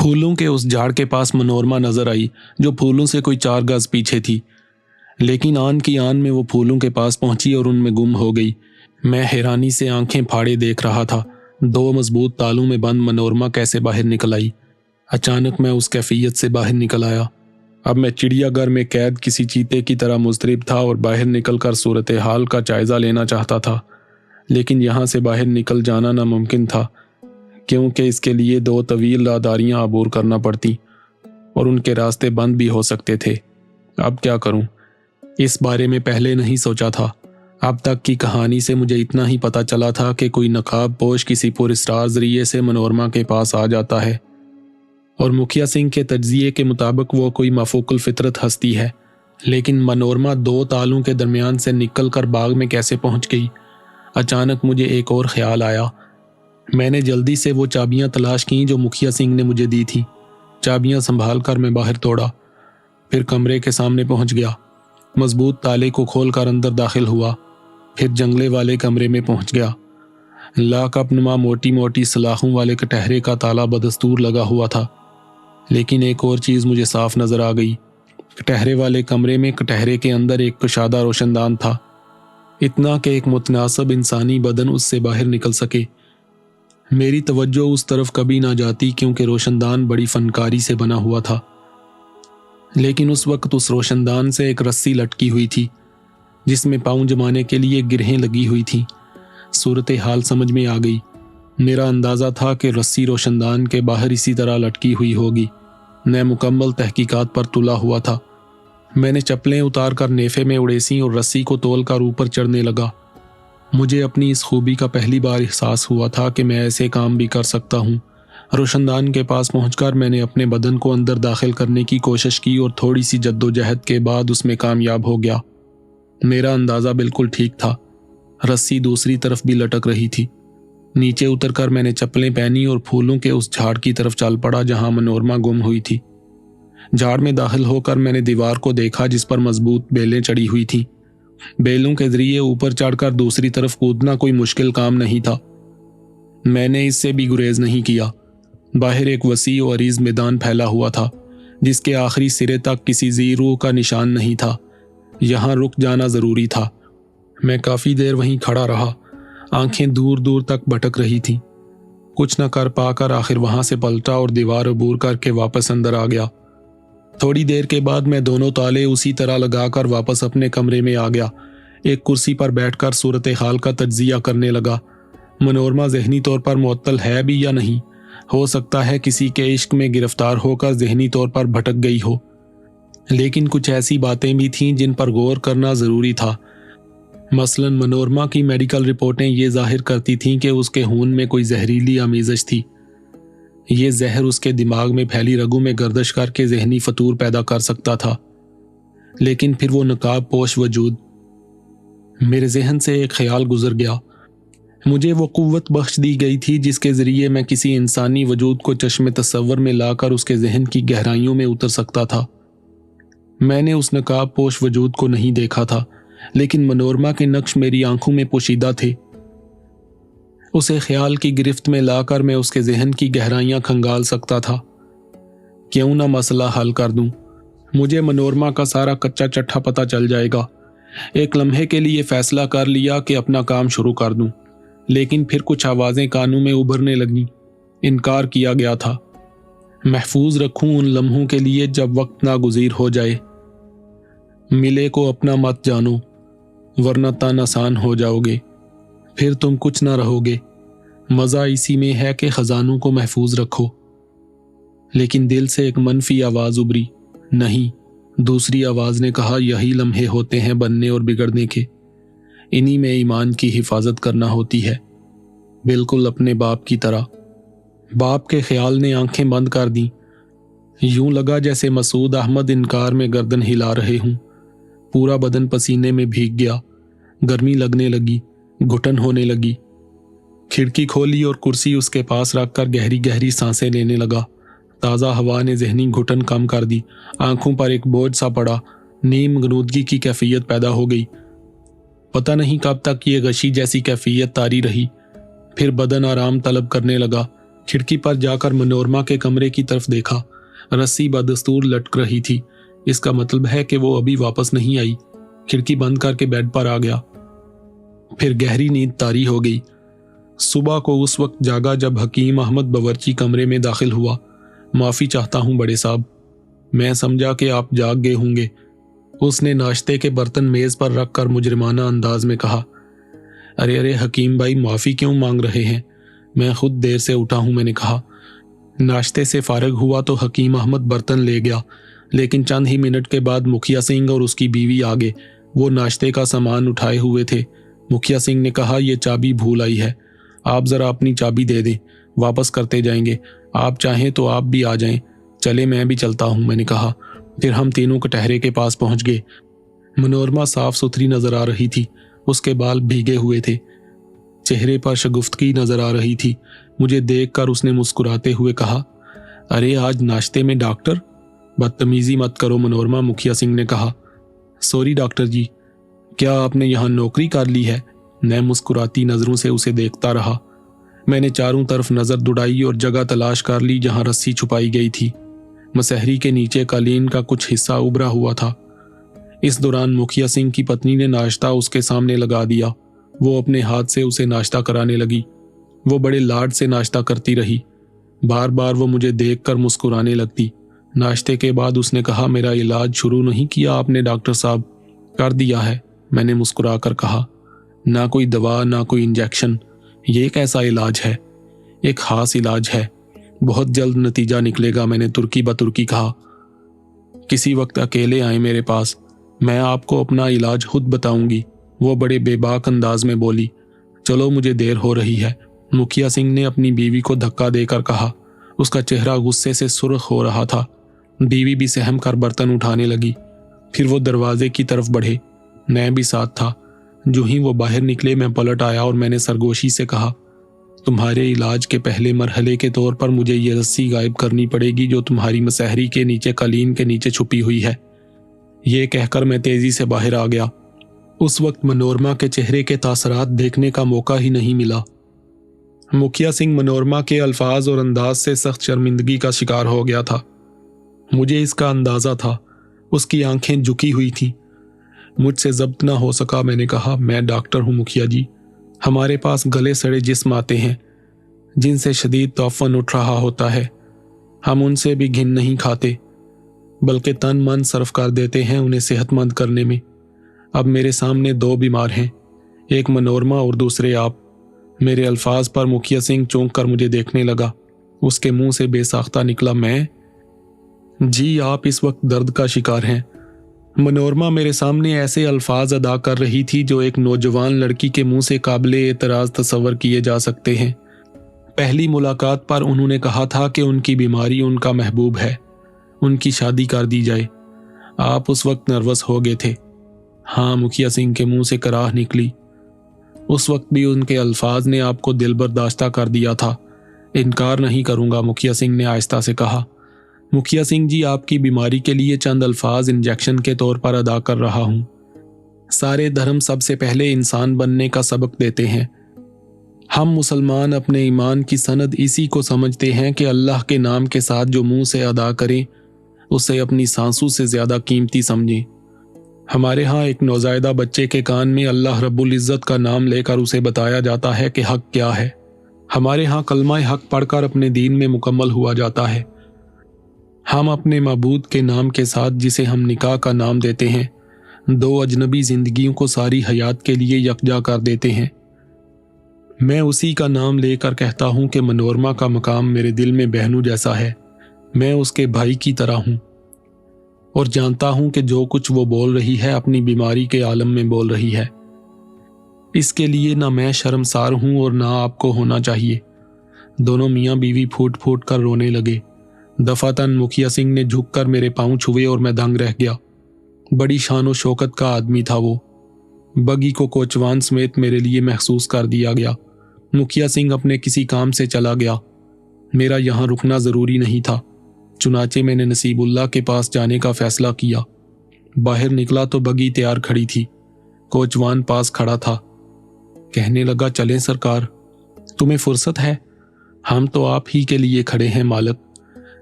پھولوں کے اس جھاڑ کے پاس منورما نظر آئی جو پھولوں سے کوئی 4 گز پیچھے تھی، لیکن آن کی آن میں وہ پھولوں کے پاس پہنچی اور ان میں گم ہو گئی۔ میں حیرانی سے آنکھیں پھاڑے دیکھ رہا تھا 2 مضبوط تالوں میں بند منورما کیسے باہر نکل آئی۔ اچانک میں اس کیفیت سے باہر نکل آیا۔ اب میں چڑیا گھر میں قید کسی چیتے کی طرح مضطرب تھا اور باہر نکل کر صورتحال کا جائزہ لینا چاہتا تھا، لیکن یہاں سے باہر نکل جانا ناممکن تھا، کیونکہ اس کے لیے 2 طویل راہداریاں عبور کرنا پڑتی اور ان کے راستے بند بھی ہو سکتے تھے۔ اب کیا کروں؟ اس بارے میں پہلے نہیں سوچا تھا۔ اب تک کی کہانی سے مجھے اتنا ہی پتہ چلا تھا کہ کوئی نقاب پوش کسی پراسرار ذریعے سے منورما کے پاس آ جاتا ہے، اور مکھیا سنگھ کے تجزیے کے مطابق وہ کوئی مفوق الفطرت ہستی ہے، لیکن منورما 2 تالوں کے درمیان سے نکل کر باغ میں کیسے پہنچ گئی؟ اچانک مجھے ایک اور خیال آیا۔ میں نے جلدی سے وہ چابیاں تلاش کیں جو مکھیا سنگھ نے مجھے دی تھیں۔ چابیاں سنبھال کر میں باہر دوڑا، پھر کمرے کے سامنے پہنچ گیا، مضبوط تالے کو کھول کر اندر داخل ہوا، پھر جنگلے والے کمرے میں پہنچ گیا۔ لاک اپ نما موٹی موٹی سلاخوں والے کٹہرے کا تالا بدستور لگا ہوا تھا، لیکن ایک اور چیز مجھے صاف نظر آ گئی۔ کٹہرے والے کمرے میں کٹہرے کے اندر ایک کشادہ روشن دان تھا، اتنا کہ ایک متناسب انسانی بدن اس سے باہر نکل سکے۔ میری توجہ اس طرف کبھی نہ جاتی کیونکہ روشن دان بڑی فنکاری سے بنا ہوا تھا، لیکن اس وقت اس روشن دان سے ایک رسی لٹکی ہوئی تھی جس میں پاؤں جمانے کے لیے گرہیں لگی ہوئی تھیں۔ صورتحال سمجھ میں آ گئی۔ میرا اندازہ تھا کہ رسی روشن دان کے باہر اسی طرح لٹکی ہوئی ہوگی۔ میں مکمل تحقیقات پر تلا ہوا تھا۔ میں نے چپلیں اتار کر نیفے میں اڑیسیں اور رسی کو تول کر اوپر چڑھنے لگا۔ مجھے اپنی اس خوبی کا پہلی بار احساس ہوا تھا کہ میں ایسے کام بھی کر سکتا ہوں۔ روشن دان کے پاس پہنچ کر میں نے اپنے بدن کو اندر داخل کرنے کی کوشش کی اور تھوڑی سی جدوجہد کے بعد اس میں کامیاب ہو گیا۔ میرا اندازہ بالکل ٹھیک تھا، رسی دوسری طرف بھی لٹک رہی تھی۔ نیچے اتر کر میں نے چپلیں پہنی اور پھولوں کے اس جھاڑ کی طرف چل پڑا جہاں منورما گم ہوئی تھی۔ جھاڑ میں داخل ہو کر میں نے دیوار کو دیکھا جس پر مضبوط بیلیں چڑھی ہوئی تھیں۔ بیلوں کے ذریعے اوپر چڑھ کر دوسری طرف کودنا کوئی مشکل کام نہیں تھا۔ میں نے اس سے بھی گریز نہیں کیا۔ باہر ایک وسیع و عریض میدان پھیلا ہوا تھا جس کے آخری سرے تک کسی ذی روح کا نشان نہیں تھا۔ یہاں رک جانا ضروری تھا۔ میں کافی دیر وہیں کھڑا رہا، آنکھیں دور دور تک بھٹک رہی تھیں۔ کچھ نہ کر پا کر آخر وہاں سے پلٹا اور دیوار عبور کر کے واپس اندر آ گیا۔ تھوڑی دیر کے بعد میں دونوں تالے اسی طرح لگا کر واپس اپنے کمرے میں آ گیا۔ ایک کرسی پر بیٹھ کر صورتحال کا تجزیہ کرنے لگا۔ منورما ذہنی طور پر معطل ہے بھی یا نہیں؟ ہو سکتا ہے کسی کے عشق میں گرفتار ہو کر ذہنی طور پر بھٹک گئی ہو، لیکن کچھ ایسی باتیں بھی تھیں جن پر غور کرنا ضروری تھا۔ مثلا منورما کی میڈیکل رپورٹیں یہ ظاہر کرتی تھیں کہ اس کے خون میں کوئی زہریلی آمیزش تھی۔ یہ زہر اس کے دماغ میں پھیلی رگوں میں گردش کر کے ذہنی فطور پیدا کر سکتا تھا۔ لیکن پھر وہ نقاب پوش وجود، میرے ذہن سے ایک خیال گزر گیا۔ مجھے وہ قوت بخش دی گئی تھی جس کے ذریعے میں کسی انسانی وجود کو چشم تصور میں لا کر اس کے ذہن کی گہرائیوں میں اتر سکتا تھا۔ میں نے اس نقاب پوش وجود کو نہیں دیکھا تھا، لیکن منورما کے نقش میری آنکھوں میں پوشیدہ تھے۔ اسے خیال کی گرفت میں لا کر میں اس کے ذہن کی گہرائیاں کھنگال سکتا تھا۔ کیوں نہ مسئلہ حل کر دوں؟ مجھے منورما کا سارا کچا چٹھا پتہ چل جائے گا۔ ایک لمحے کے لیے فیصلہ کر لیا کہ اپنا کام شروع کر دوں، لیکن پھر کچھ آوازیں کانوں میں ابھرنے لگیں۔ انکار کیا گیا تھا۔ محفوظ رکھوں ان لمحوں کے لیے جب وقت ناگزیر ہو جائے۔ ملے کو اپنا مت جانو ورنہ تن آسان ہو جاؤ گے، پھر تم کچھ نہ رہو گے۔ مزہ اسی میں ہے کہ خزانوں کو محفوظ رکھو۔ لیکن دل سے ایک منفی آواز ابھری، نہیں۔ دوسری آواز نے کہا، یہی لمحے ہوتے ہیں بننے اور بگڑنے کے، انہی میں ایمان کی حفاظت کرنا ہوتی ہے، بالکل اپنے باپ کی طرح۔ باپ کے خیال نے آنکھیں بند کر دیں۔ یوں لگا جیسے مسعود احمد انکار میں گردن ہلا رہے ہوں۔ پورا بدن پسینے میں بھیگ گیا، گرمی لگنے لگی، گھٹن ہونے لگی۔ کھڑکی کھولی اور کرسی اس کے پاس رکھ کر گہری گہری سانسیں لینے لگا۔ تازہ ہوا نے ذہنی گھٹن کم کر دی۔ آنکھوں پر ایک بوجھ سا پڑا، نیم غنودگی کی کیفیت پیدا ہو گئی۔ پتہ نہیں کب تک یہ غشی جیسی کیفیت طاری رہی، پھر بدن آرام طلب کرنے لگا۔ खिड़की पर जाकर मनोरमा के कमरे की तरफ देखा। रस्सी बदस्तूर लटक रही थी। इसका मतलब है कि वो अभी वापस नहीं आई। खिड़की बंद करके बेड पर आ गया। फिर गहरी नींद तारी हो गई। सुबह को उस वक्त जागा जब हकीम अहमद बावर्ची कमरे में दाखिल हुआ। माफ़ी चाहता हूँ बड़े साहब, मैं समझा कि आप जाग गए होंगे। उसने नाश्ते के बर्तन मेज़ पर रख कर मुजरिमाना अंदाज में कहा। अरे अरे हकीम भाई, माफ़ी क्यों मांग रहे हैं? मैं खुद देर से उठा हूँ, मैंने कहा। नाश्ते से फारग हुआ तो हकीम अहमद बर्तन ले गया, लेकिन चंद ही मिनट के बाद मुखिया सिंह और उसकी बीवी आ गए। वो नाश्ते का सामान उठाए हुए थे। मुखिया सिंह ने कहा, ये चाबी भूल आई है, आप ज़रा अपनी चाबी दे दें, वापस करते जाएंगे। आप चाहें तो आप भी आ जाएं। चले, मैं भी चलता हूँ, मैंने कहा। फिर हम तीनों कटहरे के पास पहुंच गए। मनोरमा साफ सुथरी नजर आ रही थी। उसके बाल भीगे हुए थे, चेहरे पर शगुफ्तगी नजर आ रही थी। मुझे देखकर उसने मुस्कुराते हुए कहा, अरे आज नाश्ते में डॉक्टर? बदतमीजी मत करो मनोरमा, मुखिया सिंह ने कहा। सॉरी डॉक्टर जी, क्या आपने यहाँ नौकरी कर ली है? मैं मुस्कुराती नजरों से उसे देखता रहा। मैंने चारों तरफ नजर दौड़ाई और जगह तलाश कर ली जहाँ रस्सी छुपाई गई थी। मसहरी के नीचे कालीन का कुछ हिस्सा उभरा हुआ था। इस दौरान मुखिया सिंह की पत्नी ने नाश्ता उसके सामने लगा दिया। वो अपने हाथ से उसे नाश्ता कराने लगी। वो बड़े लाड से नाश्ता करती रही। बार बार वो मुझे देखकर मुस्कुराने लगती। नाश्ते के बाद उसने कहा, मेरा इलाज शुरू नहीं किया आपने डॉक्टर साहब? कर दिया है, मैंने मुस्कुरा कर कहा। ना कोई दवा, ना कोई इंजेक्शन, ये कैसा इलाज है? एक खास इलाज है, बहुत जल्द नतीजा निकलेगा, मैंने तुर्की बतुर्की कहा। किसी वक्त अकेले आए मेरे पास, मैं आपको अपना इलाज खुद बताऊंगी। वो बड़े बेबाक अंदाज में बोली। चलो, मुझे देर हो रही है, मुखिया सिंह ने अपनी बीवी को धक्का देकर कहा। उसका चेहरा गुस्से से सुर्ख हो रहा था। बीवी भी सहम कर बर्तन उठाने लगी। फिर वो दरवाजे की तरफ बढ़े, मैं भी साथ था। जो ही वो बाहर निकले मैं पलट आया और मैंने सरगोशी से कहा, तुम्हारे इलाज के पहले मरहले के तौर पर मुझे ये रस्सी गायब करनी पड़ेगी जो तुम्हारी मसहरी के नीचे कालीन के नीचे छुपी हुई है। ये कहकर मैं तेजी से बाहर आ गया। उस वक्त मनोरमा के चेहरे के तासरात देखने का मौका ही नहीं मिला। मुखिया सिंह मनोरमा के अल्फाज और अंदाज से सख्त शर्मिंदगी का शिकार हो गया था। मुझे इसका अंदाजा था। उसकी आंखें झुकी हुई थीं। मुझसे जब्त ना हो सका, मैंने कहा, मैं डॉक्टर हूं मुखिया जी। हमारे पास गले सड़े जिस्म आते हैं जिनसे शदीद तौफन उठ रहा होता है। हम उनसे भी घिन नहीं खाते, बल्कि तन मन सर्फ कर देते हैं उन्हें सेहतमंद करने में। अब मेरे सामने दो बीमार हैं, एक मनोरमा और दूसरे आप। मेरे अल्फाज पर मुखिया सिंह चौंक कर मुझे देखने लगा। उसके मुंह से बेसाख्ता निकला, मैं? जी, आप इस वक्त दर्द का शिकार हैं। मनोरमा मेरे सामने ऐसे अल्फाज अदा कर रही थी जो एक नौजवान लड़की के मुंह से काबिले एतराज तस्वर किए जा सकते हैं। पहली मुलाकात पर उन्होंने कहा था कि उनकी बीमारी उनका महबूब है, उनकी शादी कर दी जाए। आप उस वक्त नर्वस हो गए थे। हाँ, मुखिया सिंह के मुंह से कराह निकली। उस वक्त भी उनके अल्फाज ने आपको दिल बर्दाश्ता कर दिया था। इनकार नहीं करूंगा, मुखिया सिंह ने आहिस्ता से कहा। मुखिया सिंह जी, आपकी बीमारी के लिए चंद अल्फाज इंजेक्शन के तौर पर अदा कर रहा हूं। सारे धर्म सबसे पहले इंसान बनने का सबक देते हैं। हम मुसलमान अपने ईमान की सनद इसी को समझते हैं कि अल्लाह के नाम के साथ जो मुंह से अदा करें उसे अपनी सांसों से ज्यादा कीमती समझें। हमारे यहाँ एक नौज़ायदा बच्चे के कान में अल्लाह रब्बुल इज़्ज़त का नाम लेकर उसे बताया जाता है कि हक क्या है। हमारे यहाँ कलमा हक पढ़कर अपने दीन में मुकम्मल हुआ जाता है। हम अपने माबूद के नाम के साथ, जिसे हम निकाह का नाम देते हैं, दो अजनबी जिंदगियों को सारी हयात के लिए यकजा कर देते हैं। मैं उसी का नाम लेकर कहता हूँ कि मनोरमा का मकाम मेरे दिल में बहनों जैसा है। मैं उसके भाई की तरह हूँ और जानता हूं कि जो कुछ वो बोल रही है अपनी बीमारी के आलम में बोल रही है। इसके लिए ना मैं शर्मसार हूं और ना आपको होना चाहिए। दोनों मियां बीवी फूट फूट कर रोने लगे। दफातन मुखिया सिंह ने झुककर मेरे पांव छुए और मैं दंग रह गया। बड़ी शान और शौकत का आदमी था वो। बगी को कोचवान समेत मेरे लिए महसूस कर दिया गया। मुखिया सिंह अपने किसी काम से चला गया। मेरा यहाँ रुकना जरूरी नहीं था। चुनाचे मैंने नसीबुल्लाह के पास जाने का फैसला किया। बाहर निकला तो बगी तैयार खड़ी थी। कोचवान पास खड़ा था। कहने लगा, चलें सरकार, तुम्हें फुर्सत है? हम तो आप ही के लिए खड़े हैं मालक।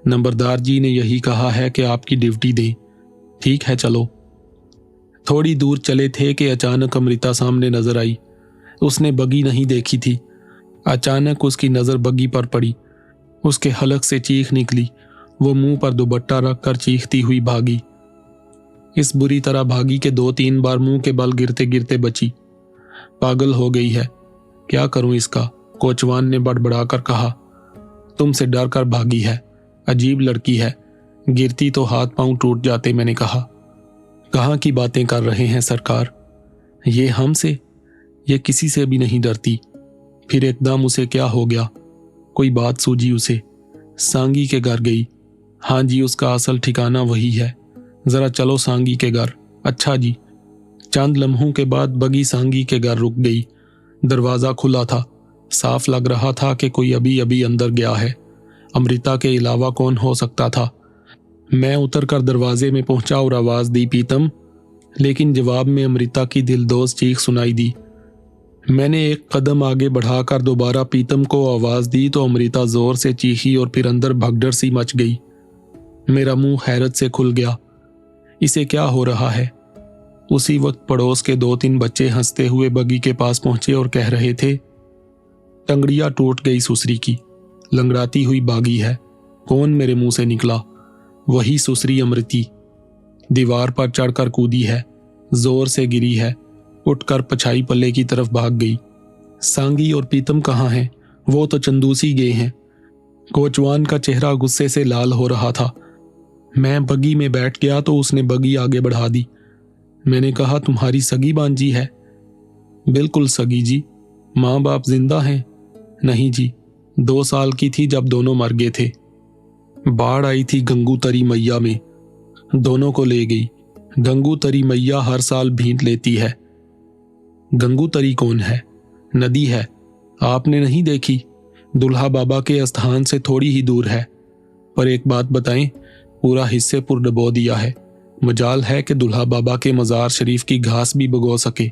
नंबरदार जी ने यही कहा है कि आपकी ड्यूटी दें। ठीक है चलो। थोड़ी दूर चले थे कि अचानक अमृता सामने नजर आई। उसने बगी नहीं देखी थी। अचानक उसकी नज़र बगी पर पड़ी। उसके हलक से चीख निकली। वो मुंह पर दुपट्टा रखकर चीखती हुई भागी। इस बुरी तरह भागी कि 2-3 बार मुंह के बल गिरते गिरते बची। पागल हो गई है, क्या करूं इसका, कोचवान ने बड़बड़ाकर कहा। तुमसे डर कर भागी है, अजीब लड़की है, गिरती तो हाथ पांव टूट जाते। मैंने कहा। कहाँ की बातें कर रहे हैं सरकार, ये हमसे, ये किसी से भी नहीं डरती। फिर एकदम उसे क्या हो गया, कोई बात सूझी उसे। सांगी के घर गई। हाँ जी, उसका असल ठिकाना वही है। जरा चलो सांगी के घर। अच्छा जी। चंद लम्हों के बाद बगी सांगी के घर रुक गई। दरवाज़ा खुला था। साफ लग रहा था कि कोई अभी अभी अंदर गया है। अमृता के अलावा कौन हो सकता था। मैं उतरकर दरवाजे में पहुंचा और आवाज़ दी, पीतम। लेकिन जवाब में अमृता की दिलदोज़ चीख सुनाई दी। मैंने एक कदम आगे बढ़ाकर दोबारा पीतम को आवाज़ दी तो अमृता ज़ोर से चीखी और फिर अंदर भगदड़ सी मच गई। मेरा मुंह हैरत से खुल गया। इसे क्या हो रहा है। उसी वक्त पड़ोस के 2-3 बच्चे हंसते हुए बगी के पास पहुंचे और कह रहे थे, टंगड़िया टूट गई सुसरी की, लंगड़ाती हुई भागी है। कौन मेरे मुंह से निकला। वही सुसरी अमृति। दीवार पर चढ़कर कूदी है, जोर से गिरी है, उठकर पछाई पल्ले की तरफ भाग गई। सांगी और पीतम कहाँ हैं। वो तो चंदूसी गए हैं। कोचवान का चेहरा गुस्से से लाल हो रहा था। मैं बगी में बैठ गया तो उसने बगी आगे बढ़ा दी। मैंने कहा, तुम्हारी सगी बांजी है। बिल्कुल सगी जी। माँ बाप जिंदा हैं। नहीं जी, 2 साल की थी जब दोनों मर गए थे। बाढ़ आई थी गंगूतरी मैया में, दोनों को ले गई। गंगूतरी मैया हर साल भींट लेती है। गंगूतरी कौन है। नदी है, आपने नहीं देखी। दुल्हा बाबा के स्थान से थोड़ी ही दूर है। पर एक बात बताएं, पूरा हिस्से पुर डबो दिया है। मजाल है कि दुल्हा बाबा के मज़ार शरीफ की घास भी बगो सके।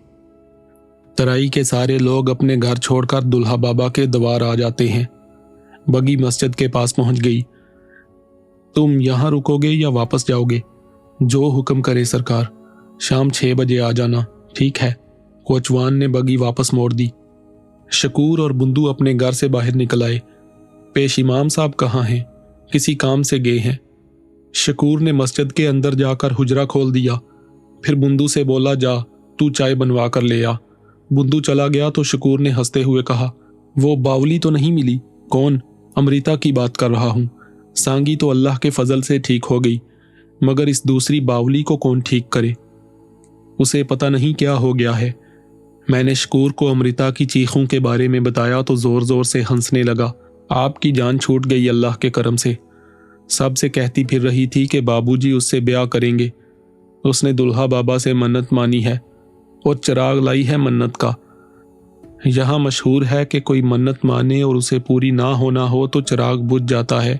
तराई के सारे लोग अपने घर छोड़कर दुल्हा बाबा के द्वार आ जाते हैं। बगी मस्जिद के पास पहुंच गई। तुम यहां रुकोगे या वापस जाओगे। जो हुक्म करे सरकार। शाम 6 बजे आ जाना। ठीक है। कोचवान ने बगी वापस मोड़ दी। शकूर और बुंदू अपने घर से बाहर निकल आए। पेश इमाम साहब कहाँ हैं। किसी काम से गए हैं। शकूर ने मस्जिद के अंदर जाकर हुजरा खोल दिया। फिर बुंदू से बोला, जा तू चाय बनवा कर ले आ। बुंदू चला गया तो शकूर ने हंसते हुए कहा, वो बावली तो नहीं मिली। कौन। अमृता की बात कर रहा हूं। सांगी तो अल्लाह के फजल से ठीक हो गई, मगर इस दूसरी बावली को कौन ठीक करे। उसे पता नहीं क्या हो गया है। मैंने शकूर को अमृता की चीखों के बारे में बताया तो जोर जोर से हंसने लगा। आपकी जान छूट गई अल्लाह के करम से। सबसे कहती फिर रही थी कि बाबूजी उससे ब्याह करेंगे। उसने दुल्हा बाबा से मन्नत मानी है और चिराग लाई है मन्नत का। यहाँ मशहूर है कि कोई मन्नत माने और उसे पूरी ना होना हो तो चिराग बुझ जाता है,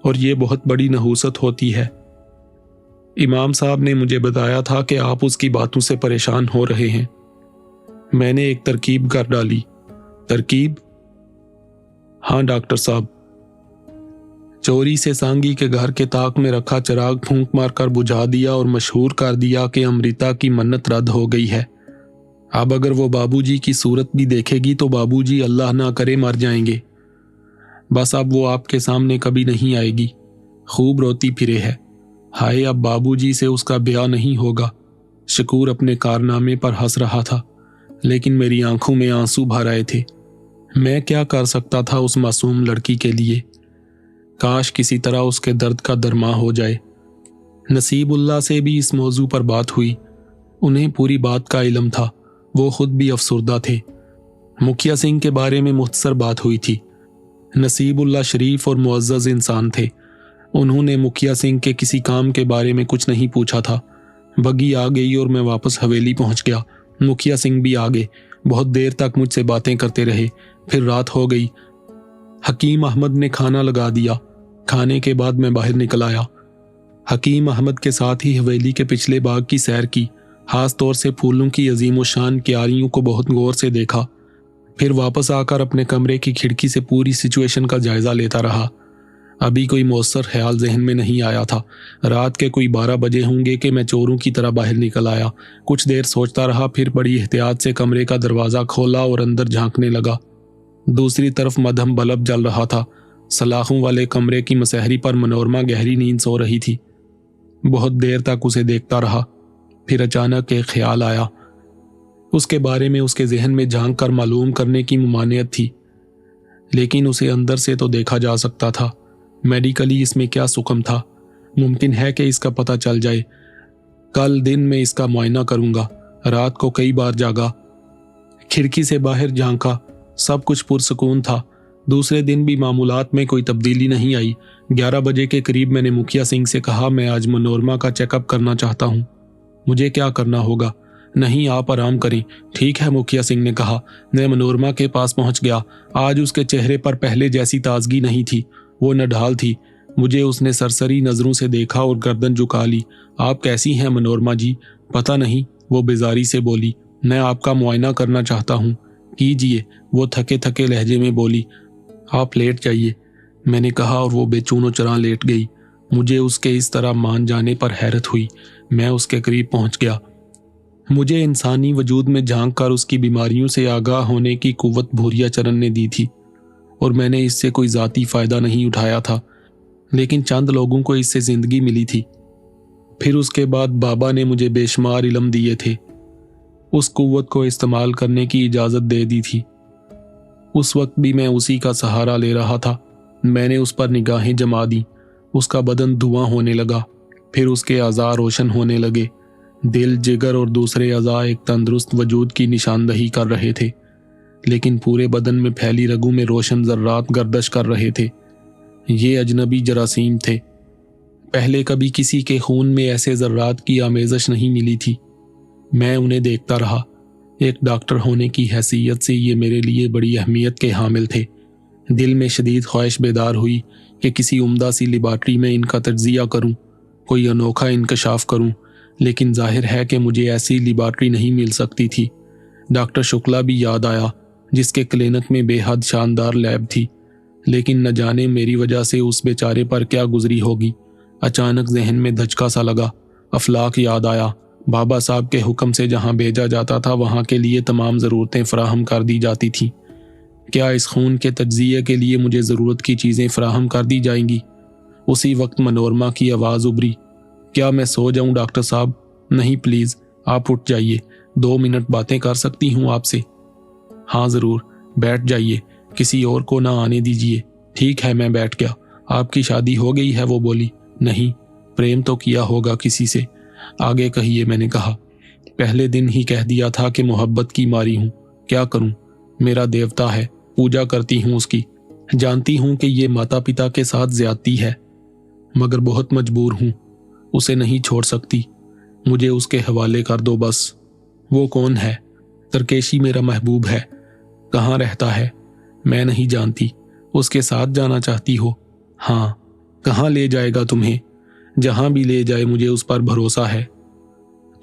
और ये बहुत बड़ी नहूसत होती है। इमाम साहब ने मुझे बताया था कि आप उसकी बातों से परेशान हो रहे हैं। मैंने एक तरकीब कर डाली। तरकीब। हाँ डॉक्टर साहब। चोरी से सांगी के घर के ताक में रखा चिराग फूंक मारकर बुझा दिया और मशहूर कर दिया कि अमृता की मन्नत रद्द हो गई है। अब अगर वो बाबूजी की सूरत भी देखेगी तो बाबूजी अल्लाह ना करे मर जाएंगे। बस अब वो आपके सामने कभी नहीं आएगी। खूब रोती फिरे है। हाय, अब बाबूजी से उसका ब्याह नहीं होगा। शकूर अपने कारनामे पर हंस रहा था, लेकिन मेरी आंखों में आंसू भर आए थे। मैं क्या कर सकता था उस मासूम लड़की के लिए। काश किसी तरह उसके दर्द का दरमा हो जाए। नसीबुल्लाह से भी इस मौजू पर बात हुई। उन्हें पूरी बात का इल्म था। वो खुद भी अफसुर्दा थे। मुखिया सिंह के बारे में मुख्तसर बात हुई थी। नसीबुल्लाह शरीफ और मुअज़्ज़ज़ इंसान थे। उन्होंने मुखिया सिंह के किसी काम के बारे में कुछ नहीं पूछा था। बगी आ गई और मैं वापस हवेली पहुंच गया। मुखिया सिंह भी आ गए। बहुत देर तक मुझसे बातें करते रहे। फिर रात हो गई। हकीम अहमद ने खाना लगा दिया। खाने के बाद मैं बाहर निकल आया। हकीम अहमद के साथ ही हवेली के पिछले बाग की सैर की। खास तौर से फूलों की अजीम व शान क्यारियों को बहुत गौर से देखा। फिर वापस आकर अपने कमरे की खिड़की से पूरी सिचुएशन का जायजा लेता रहा। अभी कोई मौसर ख्याल जहन में नहीं आया था। रात के कोई 12 बजे होंगे कि मैं चोरों की तरह बाहर निकल आया। कुछ देर सोचता रहा, फिर बड़ी एहतियात से कमरे का दरवाज़ा खोला और अंदर झांकने लगा। दूसरी तरफ मध्यम बल्ब जल रहा था। सलाखों वाले कमरे की मसहरी पर मनोरमा गहरी नींद सो रही थी। बहुत देर तक उसे देखता रहा। फिर अचानक एक ख्याल आया। उसके बारे में उसके जहन में झांक कर मालूम करने की मुमानियत थी, लेकिन उसे अंदर से तो देखा जा सकता था। मेडिकली इसमें क्या सुकम था? मुमकिन है कि इसका पता चल जाए। कल दिन में इसका मुआयना करूंगा। रात को कई बार जागा, खिड़की से बाहर झांका, सब कुछ पुरसकून था। दूसरे दिन भी मामूलात में कोई तब्दीली नहीं आई। 11 बजे के करीब मैंने मुखिया सिंह से कहा, मैं आज मनोरमा का चेकअप करना चाहता हूँ, मुझे क्या करना होगा? नहीं, आप आराम करें। ठीक है, मुखिया सिंह ने कहा। मैं मनोरमा के पास पहुंच गया। आज उसके चेहरे पर पहले जैसी ताजगी नहीं थी, वो नढाल थी। मुझे उसने सरसरी नजरों से देखा और गर्दन झुका ली। आप कैसी हैं मनोरमा जी? पता नहीं, वो बेजारी से बोली। मैं आपका मुआयना करना चाहता हूँ। कीजिए, वो थके थके लहजे में बोली। आप लेट जाइए, मैंने कहा और वो बेचूनो चरां लेट गई। मुझे उसके इस तरह मान जाने पर हैरत हुई। मैं उसके करीब पहुंच गया। मुझे इंसानी वजूद में झांक कर उसकी बीमारियों से आगाह होने की कुव्वत भूरिया चरण ने दी थी, और मैंने इससे कोई ज़ाती फ़ायदा नहीं उठाया था, लेकिन चंद लोगों को इससे ज़िंदगी मिली थी। फिर उसके बाद बाबा ने मुझे बेशुमार इल्म दिए थे, उस कुव्वत को इस्तेमाल करने की इजाज़त दे दी थी। उस वक्त भी मैं उसी का सहारा ले रहा था। मैंने उस पर निगाहें जमा दी। उसका बदन धुआं होने लगा, फिर उसके अज़ा रोशन होने लगे। दिल, जिगर और दूसरे अज़ा एक तंदुरुस्त वजूद की निशानदही कर रहे थे, लेकिन पूरे बदन में फैली रगों में रोशन ज़र्रात गर्दश कर रहे थे। ये अजनबी जरासीम थे। पहले कभी किसी के खून में ऐसे ज़र्रात की आमेज़श नहीं मिली थी। मैं उन्हें देखता रहा। एक डॉक्टर होने की हैसियत से ये मेरे लिए बड़ी अहमियत के हामिल थे। दिल में शदीद ख्वाहिश बेदार हुई कि किसी उम्दा सी लेबॉरेटरी में इनका तज्जिया करूं, कोई अनोखा इंकशाफ करूं, लेकिन जाहिर है कि मुझे ऐसी लेबॉरेटरी नहीं मिल सकती थी। डॉक्टर शुक्ला भी याद आया, जिसके क्लिनिक में बेहद शानदार लैब थी, लेकिन न जाने मेरी वजह से उस बेचारे पर क्या गुजरी होगी। अचानक जहन में धचका सा लगा। अफलाक याद आया। बाबा साहब के हुक्म से जहां भेजा जाता था वहां के लिए तमाम ज़रूरतें फराहम कर दी जाती थीं। क्या इस खून के तज्जिए के लिए मुझे ज़रूरत की चीज़ें फराहम कर दी जाएंगी? उसी वक्त मनोरमा की आवाज़ उभरी। क्या मैं सो जाऊं डॉक्टर साहब? नहीं, प्लीज़ आप उठ जाइए। 2 मिनट बातें कर सकती हूँ आपसे? हाँ ज़रूर, बैठ जाइए, किसी और को ना आने दीजिए। ठीक है, मैं बैठ गया। आपकी शादी हो गई है? वो बोली। नहीं, प्रेम तो किया होगा किसी से। आगे कहिए, मैंने कहा। पहले दिन ही कह दिया था कि मोहब्बत की मारी हूँ। क्या करूँ? मेरा देवता है, पूजा करती हूँ उसकी। जानती हूँ कि ये माता पिता के साथ ज्यादती है, मगर बहुत मजबूर हूँ। उसे नहीं छोड़ सकती। मुझे उसके हवाले कर दो बस। वो कौन है? तरकेशी मेरा महबूब है। कहाँ रहता है? मैं नहीं जानती। उसके साथ जाना चाहती हो? हाँ। कहाँ ले जाएगा तुम्हें? जहां भी ले जाए मुझे उस पर भरोसा है।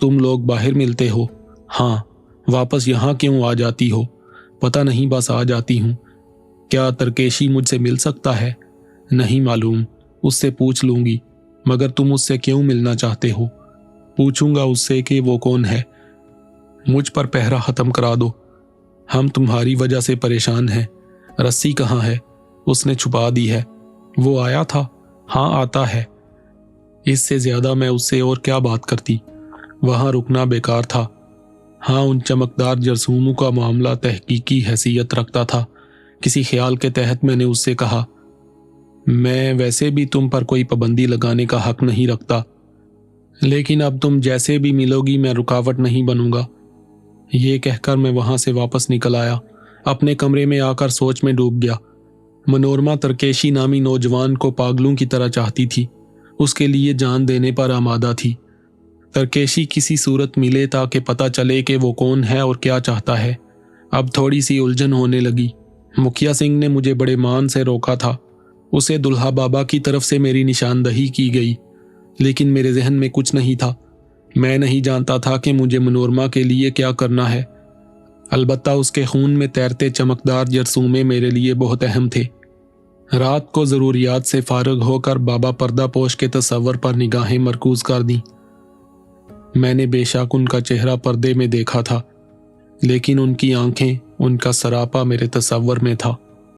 तुम लोग बाहर मिलते हो? हाँ। वापस यहाँ क्यों आ जाती हो? पता नहीं, बस आ जाती हूँ। क्या तरकेशी मुझसे मिल सकता है? नहीं मालूम, उससे पूछ लूंगी। मगर तुम उससे क्यों मिलना चाहते हो? पूछूंगा उससे कि वो कौन है। मुझ पर पहरा खत्म करा दो। हम तुम्हारी वजह से परेशान हैं। रस्सी कहाँ है? उसने छुपा दी है। वो आया था? हाँ, आता है। इससे ज्यादा मैं उससे और क्या बात करती? वहां रुकना बेकार था। हाँ, उन चमकदार जरसूमों का मामला तहकीकी हैसियत रखता था। किसी ख्याल के तहत मैंने उससे कहा, मैं वैसे भी तुम पर कोई पाबंदी लगाने का हक नहीं रखता, लेकिन अब तुम जैसे भी मिलोगी मैं रुकावट नहीं बनूंगा। ये कहकर मैं वहां से वापस निकल आया। अपने कमरे में आकर सोच में डूब गया। मनोरमा तरकेशी नामी नौजवान को पागलों की तरह चाहती थी, उसके लिए जान देने पर आमादा थी। तरकेशी किसी सूरत मिले ताकि पता चले कि वो कौन है और क्या चाहता है। अब थोड़ी सी उलझन होने लगी। मुखिया सिंह ने मुझे बड़े मान से रोका था। उसे दुल्हा बाबा की तरफ से मेरी निशानदही की गई, लेकिन मेरे जहन में कुछ नहीं था। मैं नहीं जानता था कि मुझे मनोरमा के लिए क्या करना है। البتہ اس کے خون میں تیرتے چمکدار جرثومے میرے لیے بہت اہم تھے۔ رات کو ضروریات سے فارغ ہو کر بابا پردہ پوش کے تصور پر نگاہیں مرکوز کر دیں۔ میں نے بے شک ان کا چہرہ پردے میں دیکھا تھا، لیکن ان کی آنکھیں، ان کا سراپا میرے تصور میں تھا۔